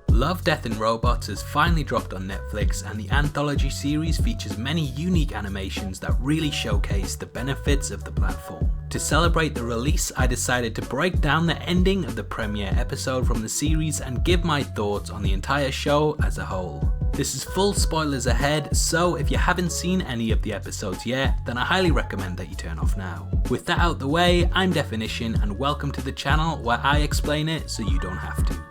Love, Death and Robots has finally dropped on Netflix, and the anthology series features many unique animations that really showcase the benefits of the platform. To celebrate the release, I decided to break down the ending of the premiere episode from the series and give my thoughts on the entire show as a whole. This is full spoilers ahead, so if you haven't seen any of the episodes yet, then I highly recommend that you turn off now. With that out the way, I'm Definition and welcome to the channel where I explain it so you don't have to.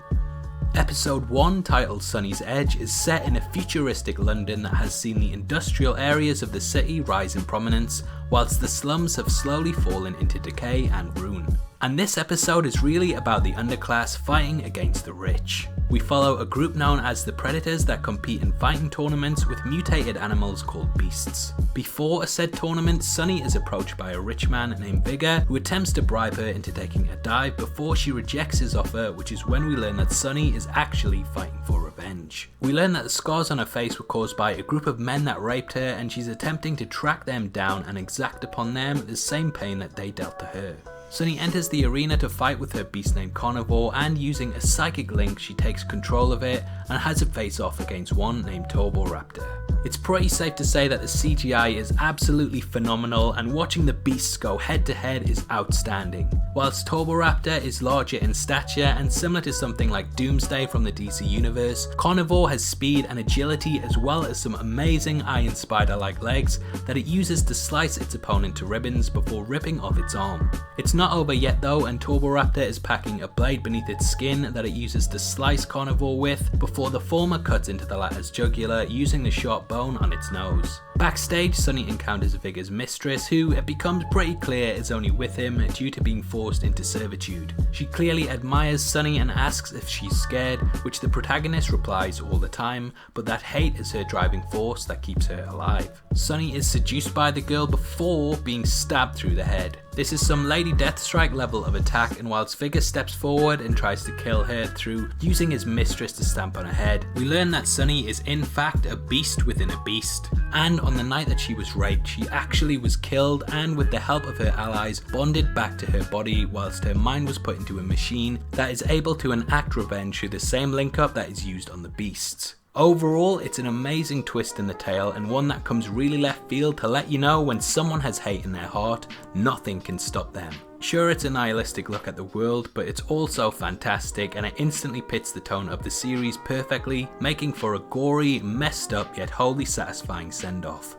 Episode 1, titled Sonnies Edge, is set in a futuristic London that has seen the industrial areas of the city rise in prominence, whilst the slums have slowly fallen into decay and ruin. And this episode is really about the underclass fighting against the rich. We follow a group known as the Predators that compete in fighting tournaments with mutated animals called beasts. Before a said tournament, Sonnie is approached by a rich man named Vigar who attempts to bribe her into taking a dive before she rejects his offer, which is when we learn that Sonnie is actually fighting for revenge. We learn that the scars on her face were caused by a group of men that raped her, and she's attempting to track them down and exact upon them the same pain that they dealt to her. Sonnie enters the arena to fight with her beast named Carnivore, and using a psychic link she takes control of it and has it face off against one named Turboraptor. It's pretty safe to say that the CGI is absolutely phenomenal, and watching the beasts go head to head is outstanding. Whilst Turboraptor is larger in stature and similar to something like Doomsday from the DC universe, Carnivore has speed and agility as well as some amazing Iron Spider-like legs that it uses to slice its opponent to ribbons before ripping off its arm. It's not over yet though, and Turboraptor is packing a blade beneath its skin that it uses to slice Carnivore with before the former cuts into the latter's jugular using the sharp bone on its nose. Backstage, Sonnie encounters Vigar's mistress, who it becomes pretty clear is only with him due to being forced into servitude. She clearly admires Sonnie and asks if she's scared, which the protagonist replies all the time, but that hate is her driving force that keeps her alive. Sonnie is seduced by the girl before being stabbed through the head. This is some Lady Deathstrike level of attack, and whilst Vigar steps forward and tries to kill her through using his mistress to stamp on her head, we learn that Sonnie is in fact a beast within a beast. And on the night that she was raped, she actually was killed and with the help of her allies bonded back to her body, whilst her mind was put into a machine that is able to enact revenge through the same link up that is used on the beasts. Overall, it's an amazing twist in the tale, and one that comes really left field to let you know when someone has hate in their heart, nothing can stop them. Sure, it's a nihilistic look at the world, but it's also fantastic, and it instantly pits the tone of the series perfectly, making for a gory, messed up yet wholly satisfying send-off.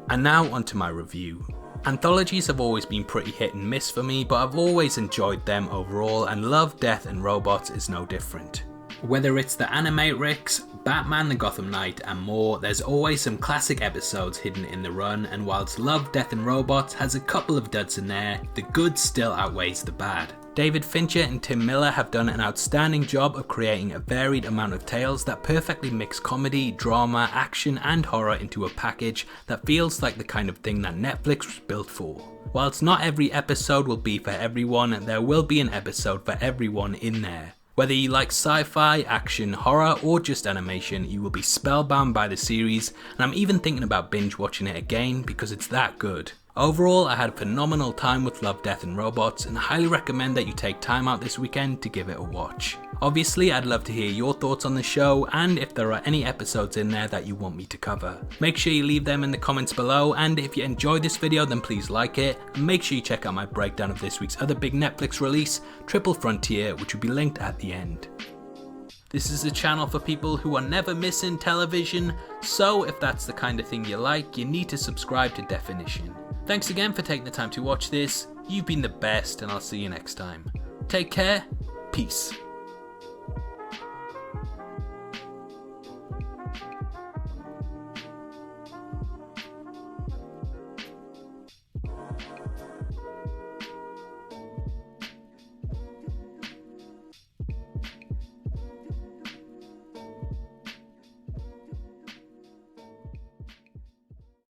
And now onto my review. Anthologies have always been pretty hit and miss for me, but I've always enjoyed them overall, and Love, Death and Robots is no different. Whether it's the Animatrix, Batman the Gotham Knight and more, there's always some classic episodes hidden in the run, and whilst Love, Death and Robots has a couple of duds in there, the good still outweighs the bad. David Fincher and Tim Miller have done an outstanding job of creating a varied amount of tales that perfectly mix comedy, drama, action and horror into a package that feels like the kind of thing that Netflix was built for. Whilst not every episode will be for everyone, there will be an episode for everyone in there. Whether you like sci-fi, action, horror or just animation, you will be spellbound by the series, and I'm even thinking about binge watching it again because it's that good. Overall, I had a phenomenal time with Love, Death and Robots, and I highly recommend that you take time out this weekend to give it a watch. Obviously, I'd love to hear your thoughts on the show and if there are any episodes in there that you want me to cover. Make sure you leave them in the comments below, and if you enjoyed this video then please like it, and make sure you check out my breakdown of this week's other big Netflix release, Triple Frontier, which will be linked at the end. This is a channel for people who are never missing television, so if that's the kind of thing you like, you need to subscribe to Definition. Thanks again for taking the time to watch this, you've been the best and I'll see you next time. Take care, peace.